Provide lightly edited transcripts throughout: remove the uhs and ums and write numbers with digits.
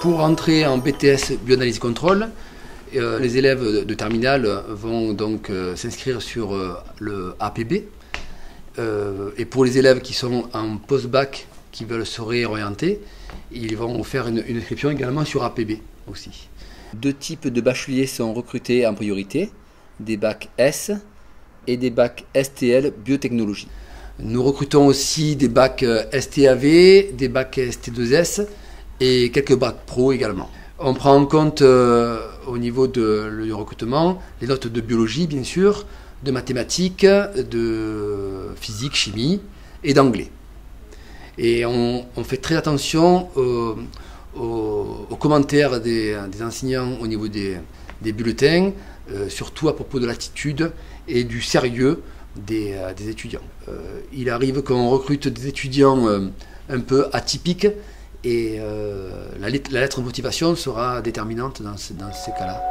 Pour entrer en BTS Bioanalyse Contrôle, les élèves de terminale vont donc s'inscrire sur le APB. Et pour les élèves qui sont en post-bac, qui veulent se réorienter, ils vont faire une inscription également sur APB aussi. Deux types de bacheliers sont recrutés en priorité, des bacs S et des bacs STL biotechnologie. Nous recrutons aussi des bacs STAV, des bacs ST2S et quelques bacs pro également. On prend en compte au niveau du recrutement les notes de biologie bien sûr, de mathématiques, de physique, chimie et d'anglais. Et on fait très attention aux commentaires des enseignants au niveau des bulletins, surtout à propos de l'attitude et du sérieux des étudiants. Il arrive qu'on recrute des étudiants un peu atypiques et la lettre de motivation sera déterminante dans ces cas-là.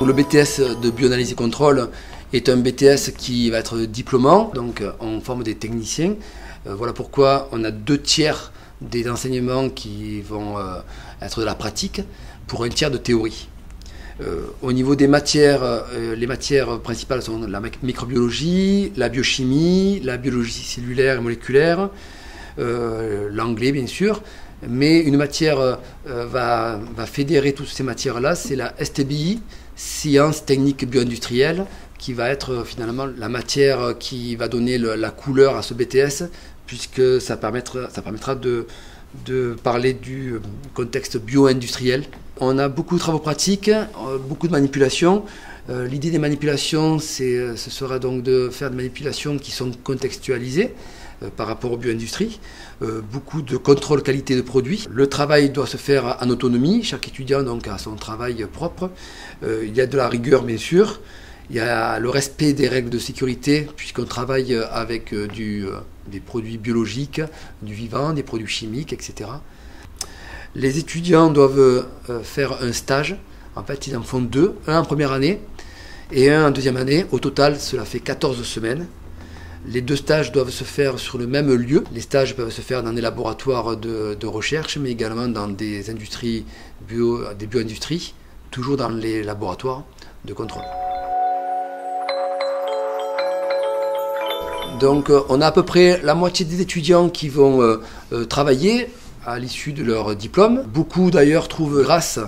Le BTS de Bioanalyse et Contrôle est un BTS qui va être diplômant, donc on forme des techniciens. Voilà pourquoi on a 2/3 des enseignements qui vont être de la pratique pour 1/3 de théorie. Au niveau des matières, les matières principales sont la microbiologie, la biochimie, la biologie cellulaire et moléculaire, l'anglais bien sûr, mais une matière va fédérer toutes ces matières-là, c'est la STBI, Sciences Techniques Bio-Industrielles, qui va être finalement la matière qui va donner la couleur à ce BTS, puisque ça permettra de parler du contexte bio-industriel. On a beaucoup de travaux pratiques, beaucoup de manipulations. L'idée des manipulations, ce sera donc de faire des manipulations qui sont contextualisées par rapport aux bio-industries. Beaucoup de contrôle qualité de produits. Le travail doit se faire en autonomie. Chaque étudiant donc, a son travail propre. Il y a de la rigueur, bien sûr. Il y a le respect des règles de sécurité, puisqu'on travaille avec des produits biologiques, du vivant, des produits chimiques, etc. Les étudiants doivent faire un stage. En fait, ils en font 2, un en première année et un en deuxième année. Au total, cela fait 14 semaines. Les 2 stages doivent se faire sur le même lieu. Les stages peuvent se faire dans des laboratoires de recherche, mais également dans des industries des bio-industries, toujours dans les laboratoires de contrôle. Donc on a à peu près la moitié des étudiants qui vont travailler à l'issue de leur diplôme. Beaucoup d'ailleurs trouvent grâce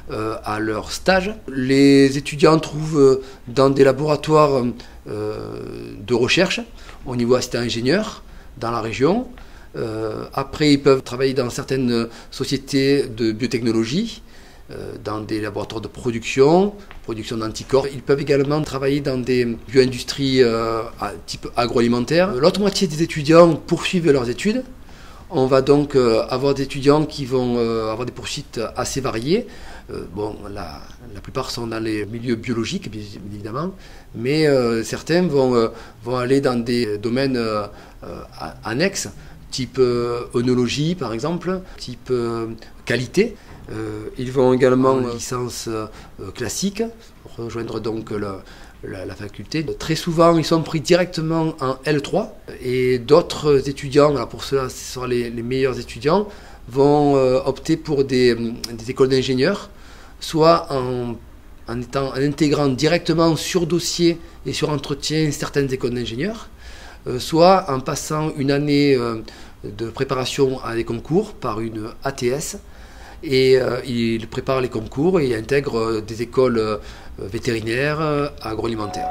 à leur stage. Les étudiants trouvent dans des laboratoires de recherche au niveau assistant ingénieur dans la région. Après ils peuvent travailler dans certaines sociétés de biotechnologie, dans des laboratoires de production d'anticorps. Ils peuvent également travailler dans des bio-industries type agroalimentaire. L'autre moitié des étudiants poursuivent leurs études. On va donc avoir des étudiants qui vont avoir des poursuites assez variées. La plupart sont dans les milieux biologiques, bien évidemment, mais certains vont aller dans des domaines annexes, type œnologie par exemple, type qualité. Ils vont également en licence classique, pour rejoindre donc la faculté. Très souvent, ils sont pris directement en L3 et d'autres étudiants, alors pour cela, ce sont les meilleurs étudiants, vont opter pour des écoles d'ingénieurs, soit en intégrant directement sur dossier et sur entretien certaines écoles d'ingénieurs, soit en passant une année de préparation à des concours par une ATS. Et ils préparent les concours et intègrent des écoles vétérinaires, agroalimentaires.